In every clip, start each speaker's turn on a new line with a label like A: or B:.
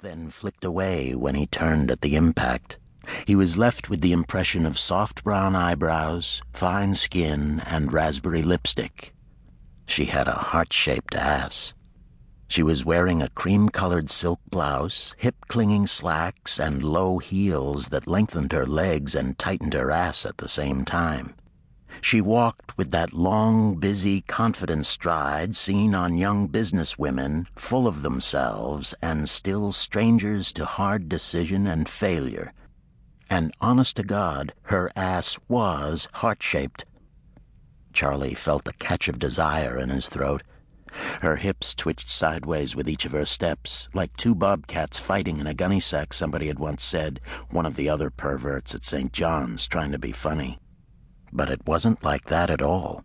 A: then flicked away when he turned at the impact. He was left with the impression of soft brown eyebrows, fine skin, and raspberry lipstick. She had a heart-shaped ass. She was wearing a cream-colored silk blouse, hip-clinging slacks, and low heels that lengthened her legs and tightened her ass at the same time. She walked with that long, busy, confident stride seen on young businesswomen, full of themselves and still strangers to hard decision and failure. And honest to God, her ass was heart-shaped. Charlie felt a catch of desire in his throat. Her hips twitched sideways with each of her steps, like two bobcats fighting in a gunny sack, somebody had once said, one of the other perverts at St. John's trying to be funny. But it wasn't like that at all.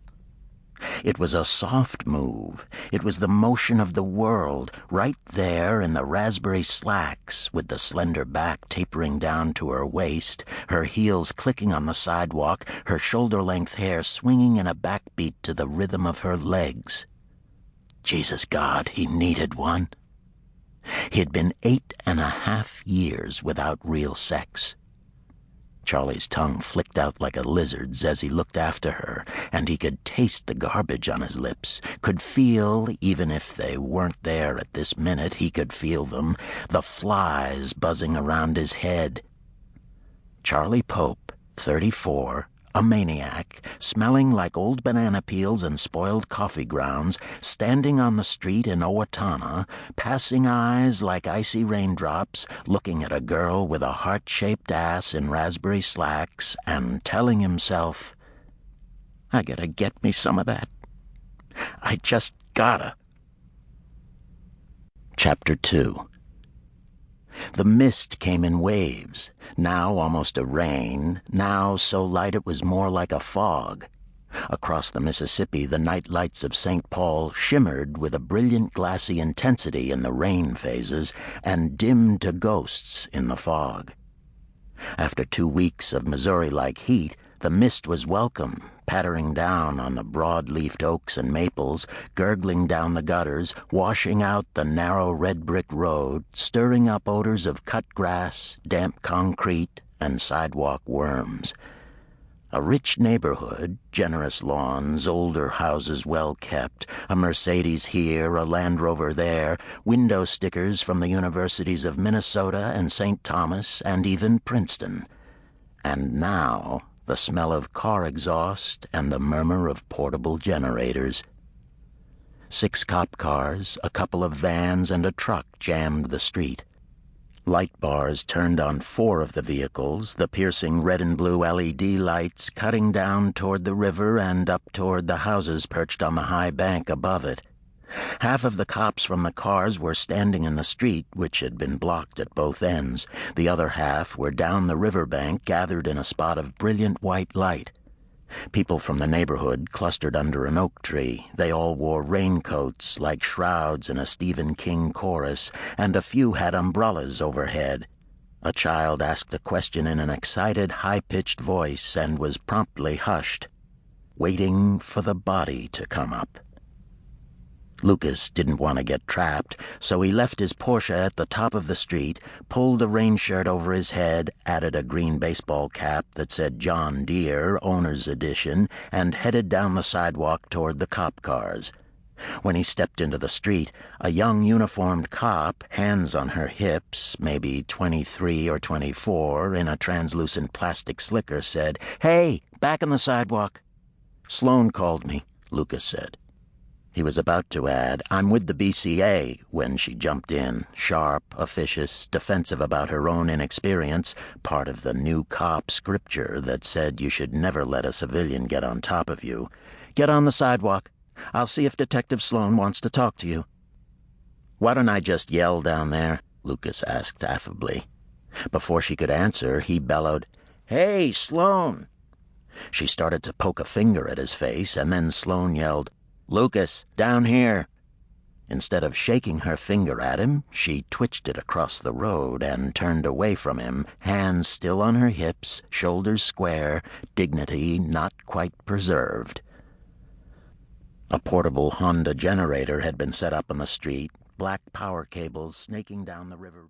A: It was a soft move. It was the motion of the world, right there in the raspberry slacks, with the slender back tapering down to her waist, her heels clicking on the sidewalk, her shoulder-length hair swinging in a backbeat to the rhythm of her legs. Jesus God, he needed one. He'd been 8.5 years without real sex. Charlie's tongue flicked out like a lizard's as he looked after her, and he could taste the garbage on his lips, could feel, even if they weren't there at this minute, he could feel them, the flies buzzing around his head. Charlie Pope, 34, a maniac, smelling like old banana peels and spoiled coffee grounds, standing on the street in Owatonna, passing eyes like icy raindrops, looking at a girl with a heart-shaped ass in raspberry slacks, and telling himself, I gotta get me some of that. I just gotta. Chapter 2. The mist came in waves, now almost a rain, now so light it was more like a fog. Across the Mississippi, the night lights of St. Paul shimmered with a brilliant glassy intensity in the rain phases and dimmed to ghosts in the fog. After 2 weeks of Missouri-like heat, the mist was welcome, pattering down on the broad-leafed oaks and maples, gurgling down the gutters, washing out the narrow red-brick road, stirring up odors of cut grass, damp concrete, and sidewalk worms. A rich neighborhood, generous lawns, older houses well kept, a Mercedes here, a Land Rover there, window stickers from the universities of Minnesota and St. Thomas and even Princeton. And now the smell of car exhaust and the murmur of portable generators. 6 cop cars, a couple of vans, and a truck jammed the street. Light bars turned on 4 of the vehicles, the piercing red and blue LED lights cutting down toward the river and up toward the houses perched on the high bank above it. Half of the cops from the cars were standing in the street, which had been blocked at both ends. The other half were down the riverbank, gathered in a spot of brilliant white light. People from the neighborhood clustered under an oak tree. They all wore raincoats like shrouds in a Stephen King chorus, and a few had umbrellas overhead. A child asked a question in an excited, high-pitched voice and was promptly hushed, waiting for the body to come up. Lucas didn't want to get trapped, so he left his Porsche at the top of the street, pulled a rain shirt over his head, added a green baseball cap that said John Deere, Owner's Edition, and headed down the sidewalk toward the cop cars. When he stepped into the street, a young uniformed cop, hands on her hips, maybe 23 or 24, in a translucent plastic slicker, said, "Hey, back on the sidewalk." "Sloan called me," Lucas said. He was about to add, "I'm with the BCA," when she jumped in, sharp, officious, defensive about her own inexperience, part of the new cop scripture that said you should never let a civilian get on top of you. "Get on the sidewalk. I'll see if Detective Sloan wants to talk to you." "Why don't I just yell down there?" Lucas asked affably. Before she could answer, he bellowed, "Hey, Sloan!" She started to poke a finger at his face, and then Sloan yelled, "Lucas, down here." Instead of shaking her finger at him, she twitched it across the road and turned away from him, hands still on her hips, shoulders square, dignity not quite preserved. A portable Honda generator had been set up on the street, black power cables snaking down the river.